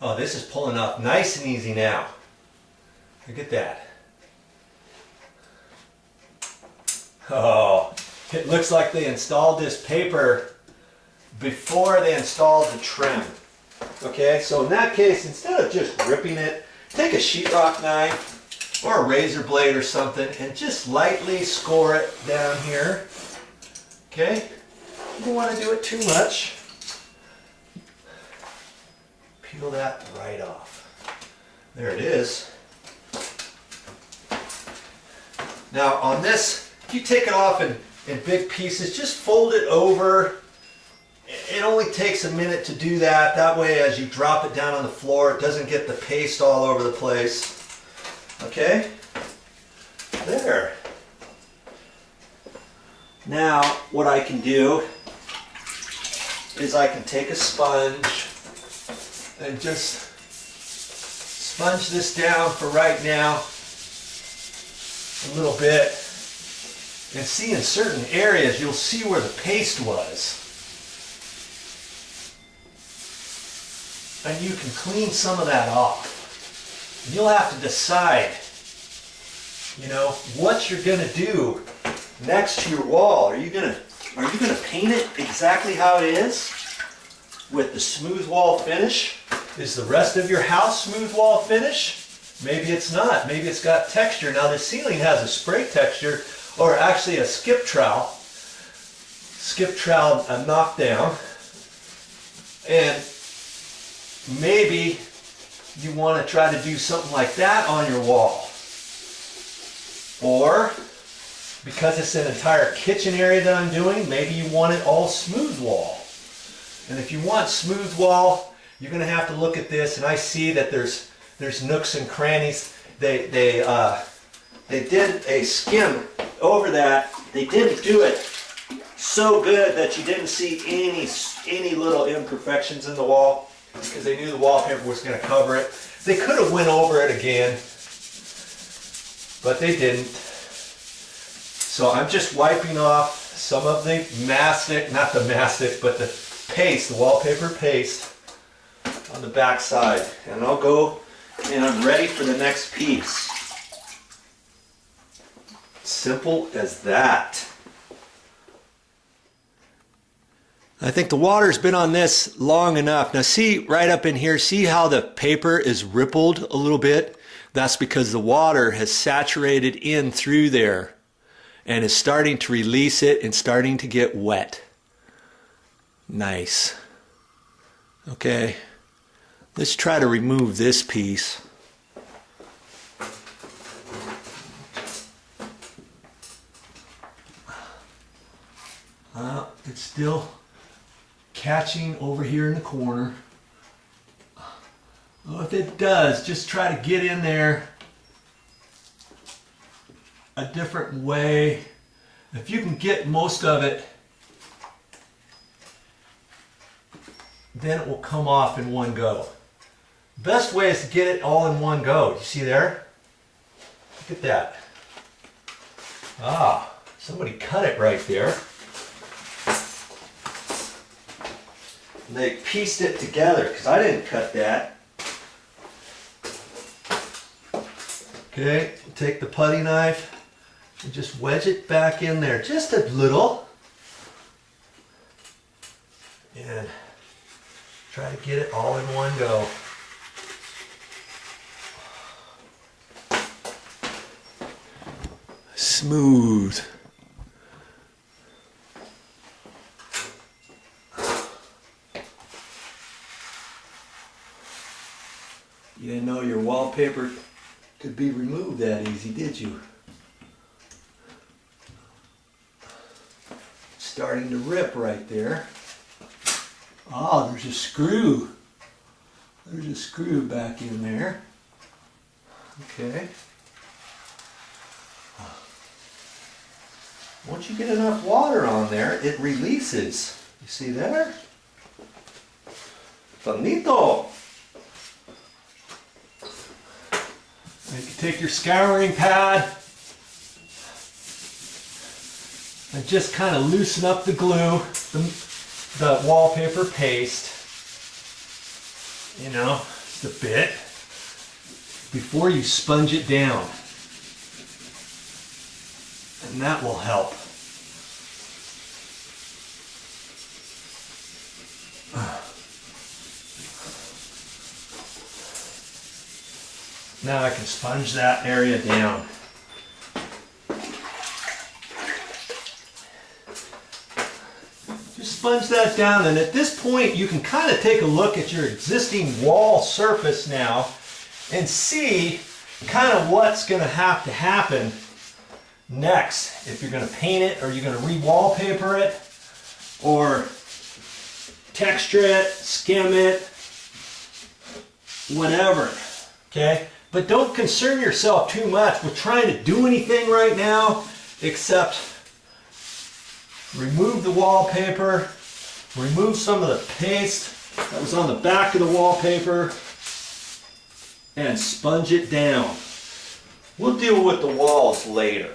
Oh, this is pulling up nice and easy now. Look at that. Oh, it looks like they installed this paper before they installed the trim. Okay, so in that case, instead of just ripping it, take a sheetrock knife or a razor blade or something and just lightly score it down here. Okay, you don't want to do it too much. Peel that right off. There it is. Now on this, if you take it off in big pieces, just fold it over. It only takes a minute to do that. That way as you drop it down on the floor, it doesn't get the paste all over the place. Okay? There. Now what I can do is I can take a sponge and just sponge this down for right now a little bit, and see in certain areas you'll see where the paste was, and you can clean some of that off. And you'll have to decide, you know, what you're going to do next to your wall. Are you going to paint it exactly how it is with the smooth wall finish? Is the rest of your house smooth wall finish? Maybe it's not. Maybe it's got texture. Now the ceiling has a spray texture, or actually a skip trowel knockdown. And maybe you want to try to do something like that on your wall. Or, because it's an entire kitchen area that I'm doing, maybe you want it all smooth wall. And if you want smooth wall, you're going to have to look at this, and I see that there's nooks and crannies. They did a skim over that. They didn't do it so good that you didn't see any little imperfections in the wall, because they knew the wallpaper was going to cover it. They could have went over it again, but they didn't. So I'm just wiping off some of the mastic, not the mastic, but the paste, the wallpaper paste on the back side. And I'll go and I'm ready for the next piece. Simple as that. I think the water's been on this long enough. Now see right up in here, see how the paper is rippled a little bit? That's because the water has saturated in through there and is starting to release it and starting to get wet. Nice. Okay, let's try to remove this piece. It's still catching over here in the corner. Well, if it does, just try to get in there a different way. If you can get most of it, then it will come off in one go. Best way is to get it all in one go. You see there? Look at that. Ah, somebody cut it right there. And they pieced it together, because I didn't cut that. Okay, take the putty knife and just wedge it back in there just a little. And try to get it all in one go. Smooth. You didn't know your wallpaper could be removed that easy, did you? Starting to rip right there. Oh, there's a screw. There's a screw back in there. Okay. Once you get enough water on there, it releases. You see there? Bonito. And you can take your scouring pad and just kind of loosen up the glue, the wallpaper paste. You know, a bit before you sponge it down. And that will help. Now I can sponge that area down. Just sponge that down, and at this point you can kind of take a look at your existing wall surface now and see kind of what's going to have to happen next. If you're going to paint it, or you're going to re-wallpaper it, or texture it, skim it, whatever. Okay? But don't concern yourself too much with trying to do anything right now except remove the wallpaper, remove some of the paste that was on the back of the wallpaper, and sponge it down. We'll deal with the walls later.